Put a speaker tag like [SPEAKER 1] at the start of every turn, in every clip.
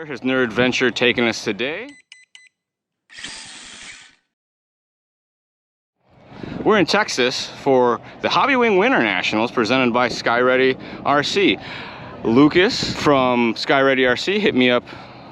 [SPEAKER 1] Where has Nerd Adventure taken us today? We're in Texas for the HOBBYWING Winter Nationals presented by SkyReadyRC. Lucas from SkyReadyRC hit me up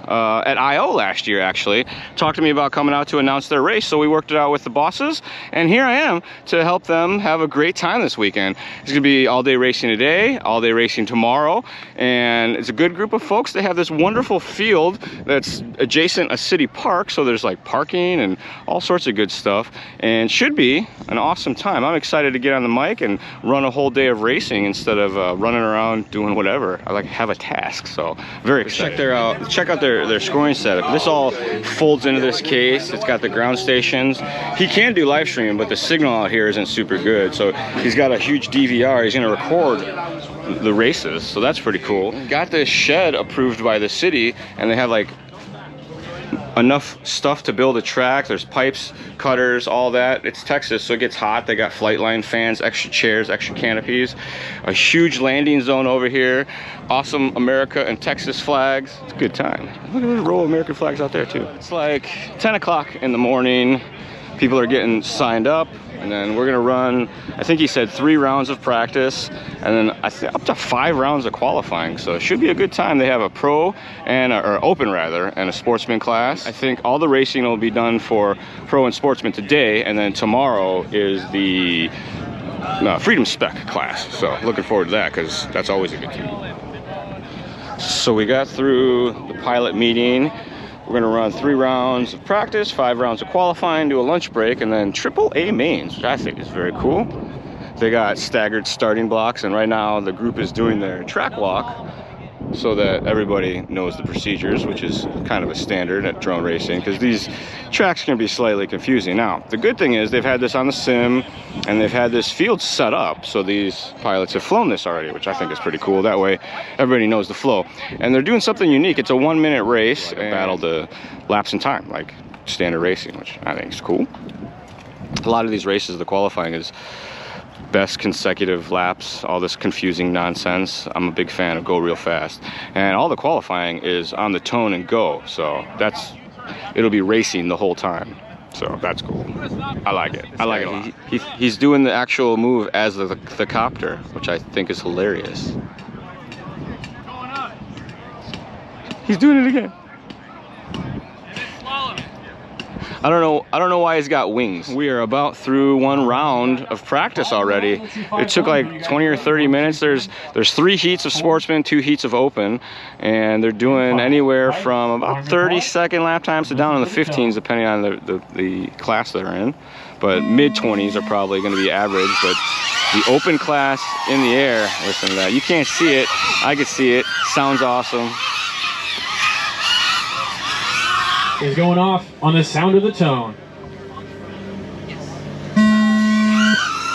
[SPEAKER 1] at I.O. last year, actually. Talked to me about coming out to announce their race, so we worked it out with the bosses, and here I am to help them have a great time this weekend. It's gonna be all-day racing today, all-day racing tomorrow, and it's a good group of folks. They have this wonderful field that's adjacent a city park, so there's like parking and all sorts of good stuff, and should be an awesome time. I'm excited to get on the mic and run a whole day of racing instead of running around doing whatever. I like have a task, so very excited. Check out their scoring setup. This all folds into this case. It's got the ground stations. He can do live stream, but the signal out here isn't super good. So he's got a huge DVR. He's gonna record the races, so that's pretty cool. Got this shed approved by the city, and they have like enough stuff to build a track. There's pipes, cutters, all that. It's Texas, so it gets hot. They got flight line fans, extra chairs, extra canopies, a huge landing zone over here, awesome America and Texas flags. It's a good time. Look at the row of American flags out there too. It's like 10 o'clock in the morning. People are getting signed up, and then we're gonna run, I think he said 3 rounds of practice, and then I think up to 5 rounds of qualifying, so it should be a good time. They have a pro and or open rather, and a sportsman class. I think all the racing will be done for pro and sportsman today, and then tomorrow is the freedom spec class, so looking forward to that because that's always a good time. So we got through the pilot meeting. We're gonna run 3 rounds of practice, 5 rounds of qualifying, do a lunch break, and then AAA mains, which I think is very cool. They got staggered starting blocks, and right now the group is doing their track walk so that everybody knows the procedures, which is kind of a standard at drone racing, because these tracks can be slightly confusing. Now, the good thing is they've had this on the sim, and they've had this field set up, so these pilots have flown this already, which I think is pretty cool. That way, everybody knows the flow. And they're doing something unique. It's a 1-minute race, like a battle to laps in time, like standard racing, which I think is cool. A lot of these races, the qualifying is best consecutive laps, all this confusing nonsense. I'm a big fan of go real fast, and all the qualifying is on the tone and go, so it'll be racing the whole time, so that's cool. I like it. I like it a lot. He's doing the actual move as the copter, which I think is hilarious. He's doing it again. I don't know why he's got wings. We are about through 1 round of practice already. It took like 20 or 30 minutes. There's 3 heats of sportsman, 2 heats of open, and they're doing anywhere from about 30-second lap times to down in the 15s, depending on the class they're in. But mid-20s are probably going to be average. But the open class in the air, listen to that. You can't see it. I can see it. Sounds awesome.
[SPEAKER 2] Is going off on the sound of the tone.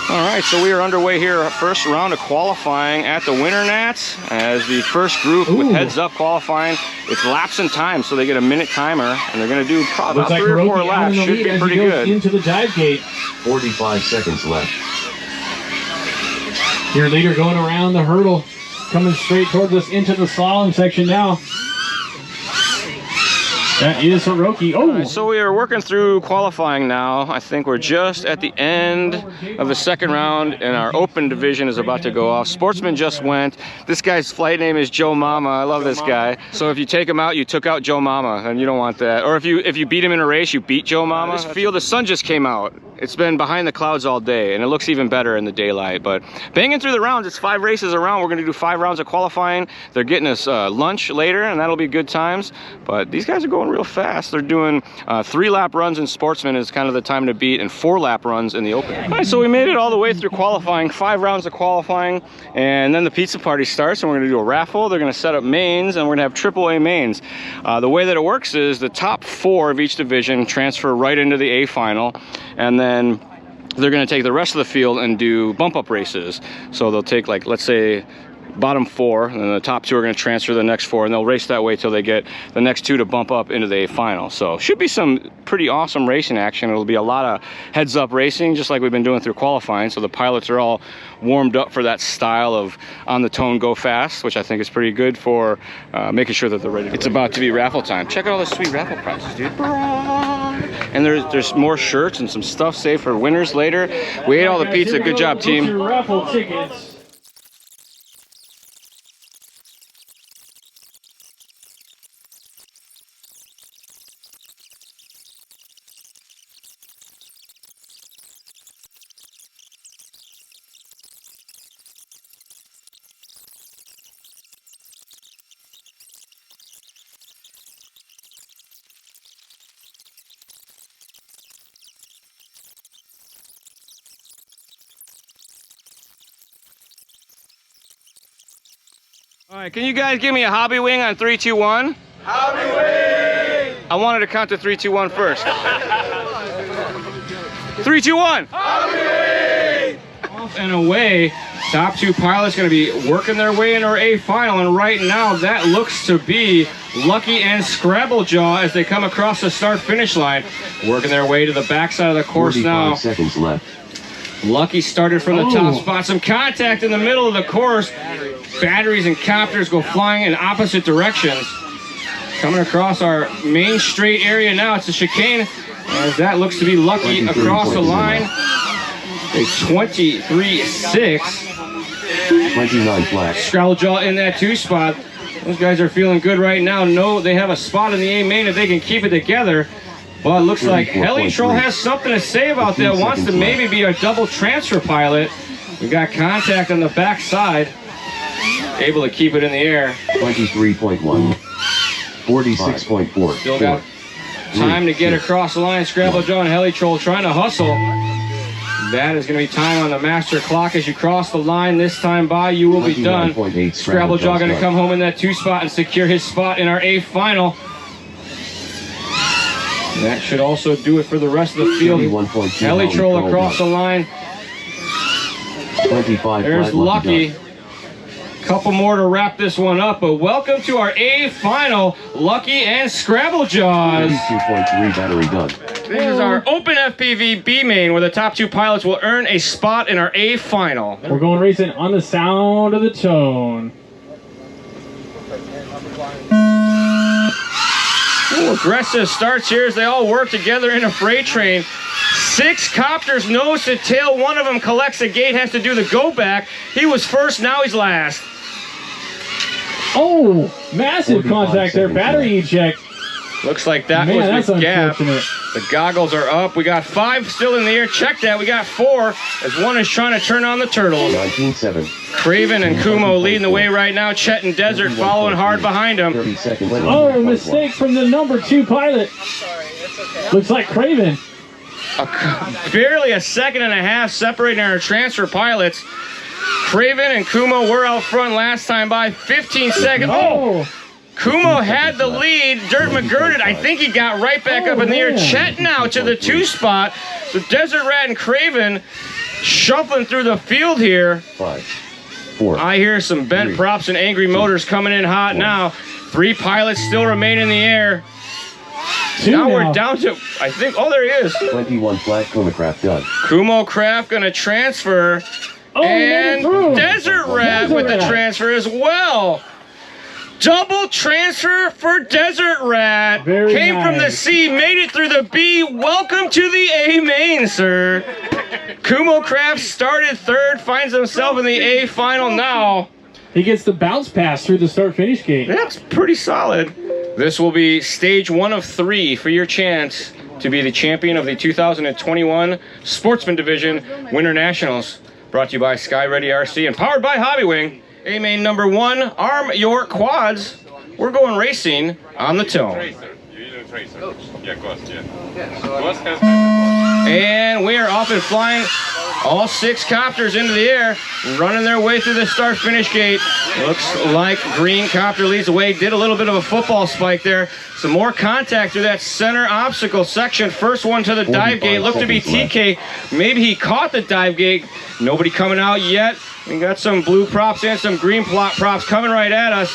[SPEAKER 1] All right, so we are underway here. First round of qualifying at the Winter Nats as the first group with heads up qualifying. It's laps in time, so they get a minute timer, and they're going to do probably about 3 or 4 laps. Should be pretty good.
[SPEAKER 2] Into the dive gate.
[SPEAKER 3] 45 seconds left.
[SPEAKER 2] Your leader going around the hurdle, coming straight towards us into the slalom section now. That is Hiroki. Oh!
[SPEAKER 1] Right, so we are working through qualifying now. I think we're just at the end of the second round, and our open division is about to go off. Sportsman just went. This guy's flight name is Joe Mama. I love this guy. So if you take him out, you took out Joe Mama, and you don't want that. Or if you beat him in a race, you beat Joe Mama. This field, the sun just came out. It's been behind the clouds all day, and it looks even better in the daylight. But banging through the rounds, it's 5 races around. We're going to do 5 rounds of qualifying. They're getting us lunch later, and that'll be good times. But these guys are going real fast. They're doing 3-lap runs in sportsman is kind of the time to beat, and 4-lap runs in the open. All right, so we made it all the way through qualifying, 5 rounds of qualifying, and then the pizza party starts, and we're going to do a raffle. They're going to set up mains, and we're going to have AAA mains. The way that it works is the top 4 of each division transfer right into the A final, and then they're going to take the rest of the field and do bump up races. So they'll take, like, let's say bottom 4, and then the top 2 are going to transfer to the next 4, and they'll race that way till they get the next 2 to bump up into the A final. So should be some pretty awesome racing action. It'll be a lot of heads-up racing, just like we've been doing through qualifying. So the pilots are all warmed up for that style of on the tone, go fast, which I think is pretty good for making sure that they're ready. It's about to be raffle time. Check out all the sweet raffle prizes, dude. And there's more shirts and some stuff saved for winners later. We ate all the pizza. Good job, team.
[SPEAKER 2] Your raffle tickets.
[SPEAKER 1] All right, can you guys give me a hobby wing on 3, 2, 1? Hobby wing! I wanted to count to 3, 2, 1 first. 3, 2, 1! Hobby wing! Off and away. Top 2 pilots going to be working their way into our A final, and right now that looks to be Lucky and Scrabblejaw as they come across the start-finish line, working their way to the backside of the course now.
[SPEAKER 3] 45 seconds left.
[SPEAKER 1] Lucky started from the top spot. Some contact in the middle of the course. Batteries and copters go flying in opposite directions. Coming across our main straight area now. It's a chicane, as that looks to be Lucky across the line. A 23.6.
[SPEAKER 3] 29 flat.
[SPEAKER 1] Scrabblejaw in that 2 spot. Those guys are feeling good right now. No, they have a spot in the A main if they can keep it together. But it looks like Heli Troll has something to say about that. Wants to maybe be a double transfer pilot. We got contact on the back side. Able to keep it in the air.
[SPEAKER 3] 23.1. 46.4.
[SPEAKER 1] Still got time to get across the line. Scrabblejaw and Heli Troll trying to hustle. That is going to be time on the master clock as you cross the line. This time by, you will be done. Scrabblejaw going to come home in that 2 spot and secure his spot in our A final. That should also do it for the rest of the field. Heli Troll across the line.
[SPEAKER 3] 25.
[SPEAKER 1] There's Lucky. Couple more to wrap this one up, but welcome to our A final, Lucky and Scrabblejaws.
[SPEAKER 3] 32.3 battery done.
[SPEAKER 1] This is our open FPV B main, where the top 2 pilots will earn a spot in our A final.
[SPEAKER 2] We're going racing on the sound of the tone.
[SPEAKER 1] Ooh, aggressive starts here as they all work together in a freight train. 6 copters nose to tail. One of them collects the gate, has to do the go back. He was first, now he's last.
[SPEAKER 2] Oh, massive contact there. Battery eject.
[SPEAKER 1] Looks like that
[SPEAKER 2] Man,
[SPEAKER 1] was
[SPEAKER 2] that's
[SPEAKER 1] the gap.
[SPEAKER 2] unfortunate.
[SPEAKER 1] The goggles are up. We got 5 still in the air. Check that. We got 4 as one is trying to turn on the turtles.
[SPEAKER 3] 19.7.
[SPEAKER 1] Craven and Kumo leading the way right now. Chet and Desert following hard behind them.
[SPEAKER 3] 30 seconds.
[SPEAKER 2] Oh, mistake from the number 2 pilot. Looks like Craven.
[SPEAKER 1] Barely a second and a half separating our transfer pilots. Craven and Kumo were out front last time by 15 seconds. Oh! Kumo had the lead. Dirt McGirded, I think he got right back up in the air. Chet now to the 2 spot. So Desert Rat and Craven shuffling through the field here.
[SPEAKER 3] 5, 4.
[SPEAKER 1] I hear some bent props and angry motors coming in hot now. 3 pilots still remain in the air.
[SPEAKER 2] 2
[SPEAKER 1] Now
[SPEAKER 2] now.
[SPEAKER 1] we're down to, I think, oh, there he is.
[SPEAKER 3] 21 flat. Kumo Craft done.
[SPEAKER 1] Kumo Craft gonna transfer.
[SPEAKER 2] Oh,
[SPEAKER 1] and Desert Rat with the transfer as well. Double transfer for Desert Rat.
[SPEAKER 2] Very
[SPEAKER 1] Came from the
[SPEAKER 2] nice.
[SPEAKER 1] C, made it through the B. Welcome to the A main, sir. Kumo Craft started 3rd, finds himself in the A final now.
[SPEAKER 2] He gets the bounce pass through the start-finish gate.
[SPEAKER 1] That's pretty solid. This will be stage 1 of 3 for your chance to be the champion of the 2021 Sportsman Division Winter Nationals. Brought to you by SkyReadyRC and powered by HOBBYWING. A main number 1, arm your quads. We're going racing on the tone. And we are off and flying. All 6 copters into the air, running their way through the start-finish gate. Looks like green copter leads the way. Did a little bit of a football spike there. Some more contact through that center obstacle section. First one to the dive gate. Looked to be TK. Maybe he caught the dive gate. Nobody coming out yet. We got some blue props and some green props coming right at us.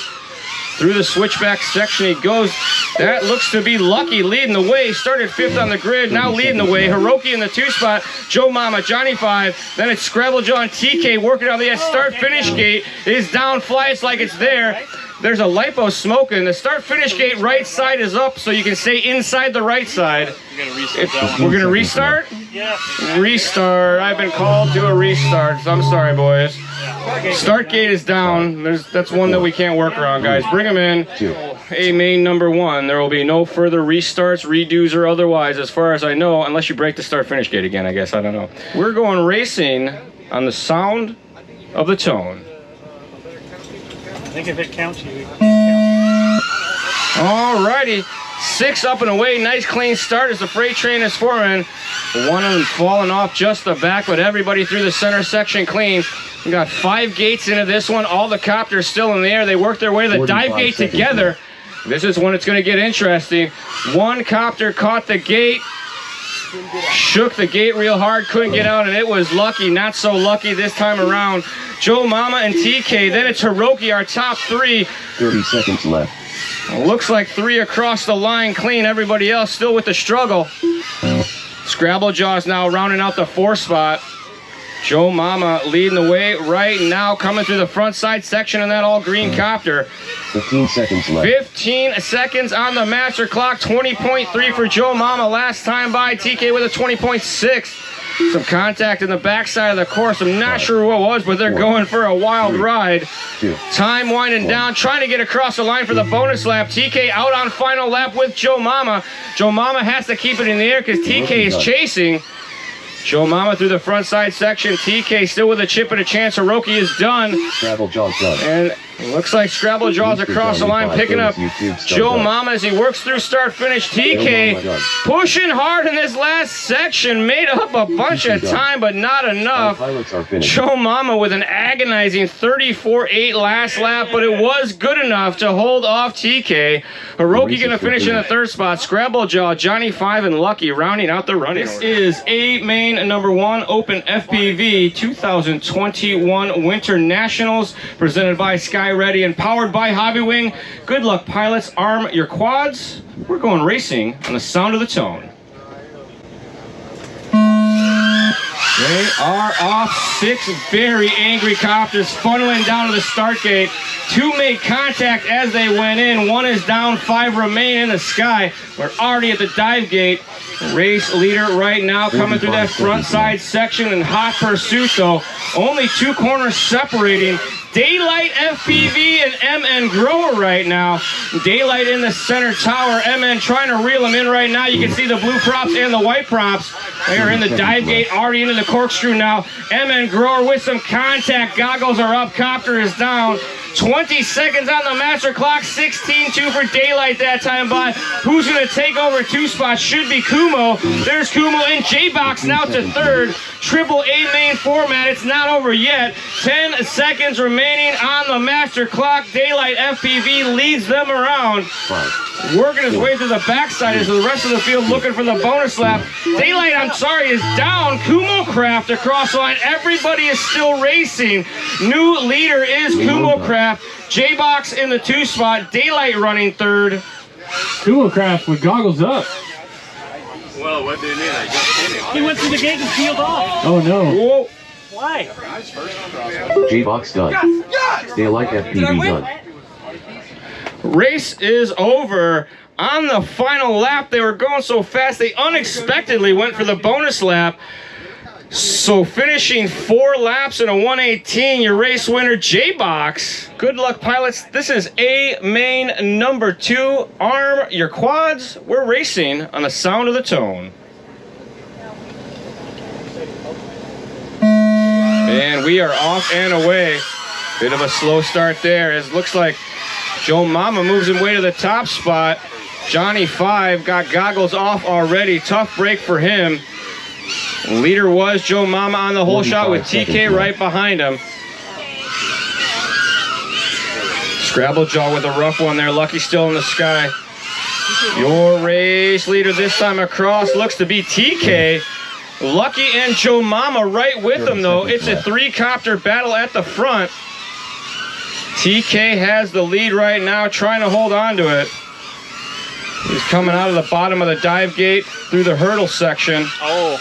[SPEAKER 1] Through the switchback section he goes. That looks to be Lucky leading the way. Started 5th on the grid, now leading the way. Hiroki in the 2 spot. Joe Mama, Johnny 5. Then it's Scrabblejaw and TK working on the start-finish gate. It is down, flies like it's there. There's a lipo smoking. The start-finish gate right side is up, so you can stay inside the right side. We're going to restart?
[SPEAKER 4] Yeah.
[SPEAKER 1] Restart. I've been called to a restart, so I'm sorry, boys. Start gate is down. That's one that we can't work around, guys. Bring them in. A main number 1. There will be no further restarts, redos, or otherwise, as far as I know, unless you break the start-finish gate again, I guess. I don't know. We're going racing on the sound of the tone.
[SPEAKER 4] I think if it counts you.
[SPEAKER 1] Alrighty. 6 up and away. Nice clean start as the freight train is forming. One of them falling off just the back, but everybody through the center section clean. We got 5 gates into this one. All the copters still in the air. They work their way to the dive gate together. This is when it's going to get interesting. One copter caught the gate, shook the gate real hard, couldn't get out, and it was Lucky. Not so lucky this time around. Joe Mama and TK. Then it's Hiroki, our top 3.
[SPEAKER 3] 30 seconds left.
[SPEAKER 1] Looks like 3 across the line clean. Everybody else still with the struggle. Scrabblejaw's now rounding out the 4 spot. Joe Mama leading the way right now, coming through the front side section in that all green copter.
[SPEAKER 3] 15 seconds left.
[SPEAKER 1] 15 seconds on the master clock. 20.3 for Joe Mama last time by. TK with a 20.6. Some contact in the backside of the course. I'm not sure what it was, but they're going for a wild ride. Time winding down, trying to get across the line for the bonus lap. TK out on final lap with Joe Mama. Joe Mama has to keep it in the air because TK is chasing. Joe Mama through the front side section. TK still with a chip and a chance. Hiroki is done.
[SPEAKER 3] Scrabblejaw's done.
[SPEAKER 1] And it looks like Scrabblejaw's across the line picking up Joe Mama as he works through start finish. TK pushing hard in this last section. Made up a bunch of time, but not enough. Joe Mama with an agonizing 34.8 last lap, but it was good enough to hold off TK. Hiroki going to finish in the 3rd spot. Scrabblejaw, Johnny 5, and Lucky rounding out the running. This is A main number 1 Open FPV 2021 Winter Nationals presented by SkyReady and powered by HOBBYWING. Good luck, pilots. Arm your quads. We're going racing on the sound of the tone. They are off. 6 very angry copters funneling down to the start gate. 2 made contact as they went in. 1 is down, 5 remain in the sky. We're already at the dive gate. Race leader right now coming through that front side section in hot pursuit though. Only 2 corners separating. Daylight FPV and MN Grower right now. Daylight in the center tower. MN trying to reel them in right now. You can see the blue props and the white props. They are in the dive gate, already into the corkscrew now. MN Grower with some contact. Goggles are up. Copter is down. 20 seconds on the master clock. 16-2 for Daylight that time by. Who's going to take over 2 spots? Should be Kumo. There's Kumo in J-Box now to 3rd. Triple A main format. It's not over yet. 10 seconds remaining on the master clock. Daylight FPV leads them around. Working his way to the backside as the rest of the field looking for the bonus lap. Daylight, I'm sorry, is down. Kumo Craft across the line. Everybody is still racing. New leader is Kumo Craft. J-Box in the 2 spot. Daylight running 3rd.
[SPEAKER 2] Kumo Craft with goggles up.
[SPEAKER 5] Well, what do you mean? I just hit him.
[SPEAKER 4] He went through the gate and peeled off.
[SPEAKER 2] Oh no.
[SPEAKER 1] Whoa.
[SPEAKER 4] Why?
[SPEAKER 3] J-Box done. Daylight FPV done.
[SPEAKER 1] Race is over. On the final lap, they were going so fast, they unexpectedly went for the bonus lap. So finishing 4 laps in a 118, your race winner, J-Box. Good luck, pilots. This is A main number 2. Arm your quads. We're racing on the sound of the tone. And we are off and away. Bit of a slow start there. It looks like Joe Mama moves him way to the top spot. Johnny 5 got goggles off already. Tough break for him. Leader was Joe Mama on the whole shot with TK right behind him. Scrabblejaw with a rough one there. Lucky still in the sky. Your race leader this time across looks to be TK. Lucky and Joe Mama right with them, though. It's a 3-copter battle at the front. TK has the lead right now, trying to hold on to it. He's coming out of the bottom of the dive gate through the hurdle section.
[SPEAKER 4] Oh,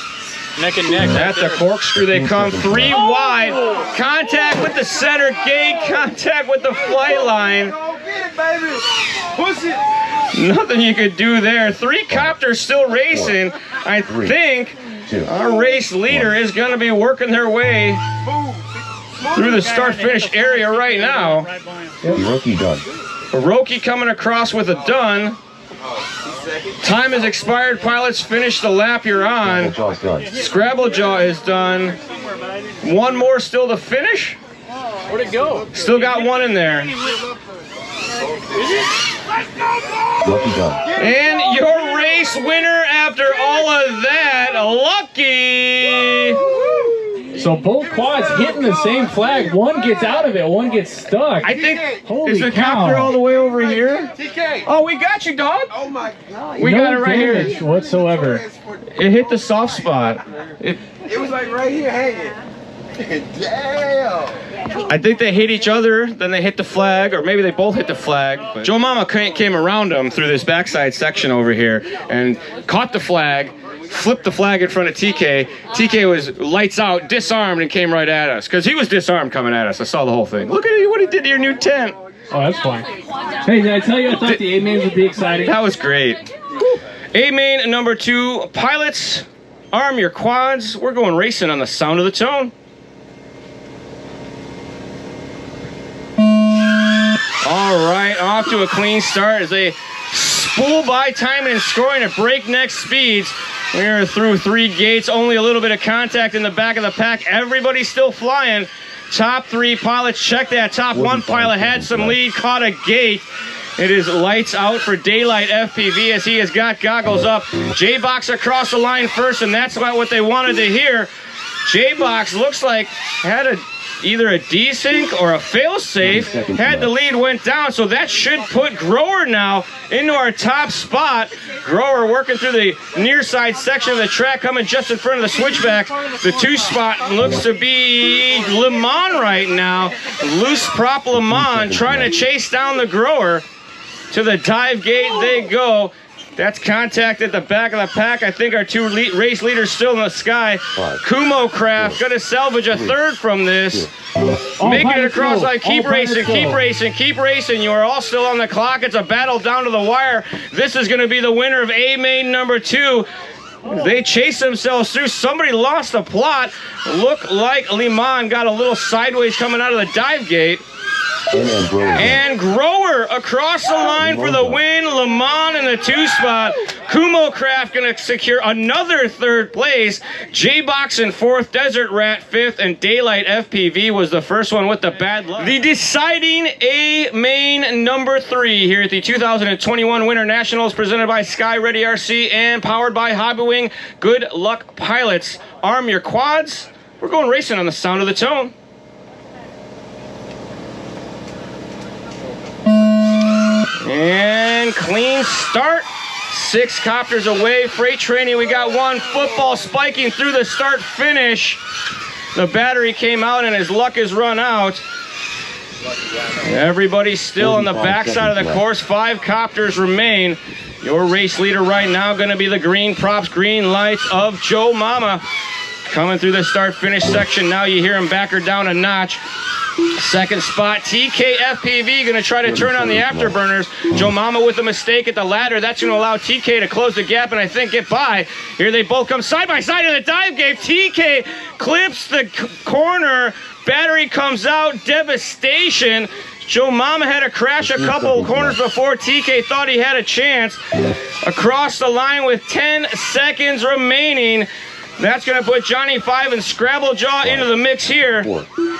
[SPEAKER 4] neck and neck.
[SPEAKER 1] At the corkscrew they come, 3 wide. Contact with the center gate, contact with the flight line. Nothing you could do there. 3 copters still racing. I think our race leader is going to be working their way through the start-finish area right now.
[SPEAKER 3] Hiroki done.
[SPEAKER 1] Hiroki coming across with a done. Time has expired. Pilots, finish the lap you're on. Scrabblejaw is done. One more still to finish.
[SPEAKER 4] Where'd it go?
[SPEAKER 1] Still got one in there.
[SPEAKER 3] Lucky done.
[SPEAKER 1] And your race winner after all of that, Lucky.
[SPEAKER 2] So both quads hitting the same flag. One gets out of it, one gets stuck.
[SPEAKER 1] I think,
[SPEAKER 2] Holy
[SPEAKER 1] is the
[SPEAKER 2] cow.
[SPEAKER 1] copter all the way over here?
[SPEAKER 6] TK.
[SPEAKER 1] Oh, we got you, dog.
[SPEAKER 6] Oh my God.
[SPEAKER 1] We got it right
[SPEAKER 2] damage
[SPEAKER 1] here.
[SPEAKER 2] whatsoever.
[SPEAKER 1] It hit the soft spot.
[SPEAKER 6] It was like right here hanging. Damn.
[SPEAKER 1] I think they hit each other, then they hit the flag, or maybe they both hit the flag. But Joe Mama came around them through this backside section over here and caught the flag, flipped the flag in front of TK. TK was lights out, disarmed, and came right at us. Because he was disarmed coming at us. I saw the whole thing. Look at what he did to your new tent.
[SPEAKER 2] Oh, that's fine. Hey, did I tell you I thought the A-mains would be exciting?
[SPEAKER 1] That was great. A-main number 2. Pilots, arm your quads. We're going racing on the sound of the tone. All right, off to a clean start as they spool by, timing and scoring at breakneck speeds. We're through 3 gates, only a little bit of contact in the back of the pack. Everybody's still flying. Top 3 pilots, check that. Top 1 pilot had some lead, caught a gate. It is lights out for Daylight FPV as he has got goggles up. J-Box across the line first, and that's about what they wanted to hear. J-Box looks like had either a desync or a fail-safe, had the lead, went down, so that should put Grower now into our top spot. Grower working through the near side section of the track, coming just in front of the switchback. The 2 spot looks to be Le Mans right now. Loose prop Le Mans trying to chase down the Grower. To the dive gate they go. That's contact at the back of the pack. I think our 2 race leaders still in the sky. Kumo Craft gonna salvage a 3rd from this. Making it across line. Keep racing, keep racing, keep racing. You are all still on the clock. It's a battle down to the wire. This is gonna be the winner of A-main number 2. They chase themselves through. Somebody lost the plot. Look like Liman got a little sideways coming out of the dive gate. And Grower across the line for the win. Le Mans in the 2 spot. Kumo Craft going to secure another 3rd place. J-Box in 4th, Desert Rat 5th, and Daylight FPV was the first one with the bad luck. The deciding A-main number 3 here at the 2021 Winter Nationals, presented by SkyReadyRC and powered by HOBBYWING. Good luck, pilots. Arm your quads. We're going racing on the sound of the tone. And clean start. 6 copters away. Freight training, we got 1. Football spiking through the start finish. The battery came out and his luck has run out. Everybody's still on the backside of the course. 5 copters remain. Your race leader right now going to be the green props, green lights of Joe Mama. Coming through the start finish section. Now you hear him back her down a notch. 2nd spot, TKFPV going to try to turn on the afterburners. Joe Mama with a mistake at the ladder. That's going to allow TK to close the gap and I think get by. Here they both come side by side in the dive gate. TK clips the corner. Battery comes out. Devastation. Joe Mama had to crash a couple corners before TK thought he had a chance. Across the line with 10 seconds remaining. That's going to put Johnny 5 and Scrabblejaw into the mix here.
[SPEAKER 3] 4, 3.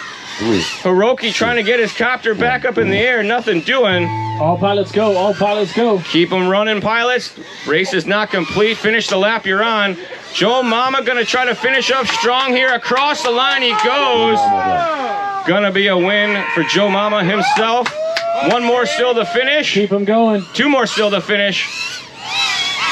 [SPEAKER 1] Hiroki trying to get his copter back up in the air. Nothing doing.
[SPEAKER 2] All pilots go. All pilots go.
[SPEAKER 1] Keep them running, pilots. Race is not complete. Finish the lap you're on. Joe Mama going to try to finish up strong here. Across the line he goes. Going to be a win for Joe Mama himself. 1 more still to finish.
[SPEAKER 2] Keep them going.
[SPEAKER 1] 2 more still to finish.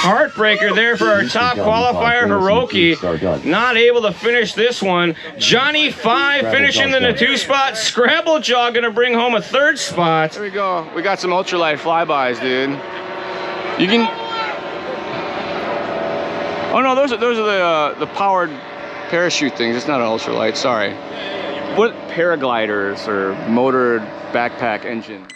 [SPEAKER 1] Heartbreaker there for our top qualifier, Hiroki. Not able to finish this one. Johnny 5 finishing in the 2 spot. Scrabble Jaw gonna bring home a 3rd spot. There we go. We got some ultralight flybys, dude. You can. Oh no, those are the powered parachute things. It's not an ultralight. Sorry. What paragliders or motored backpack engine?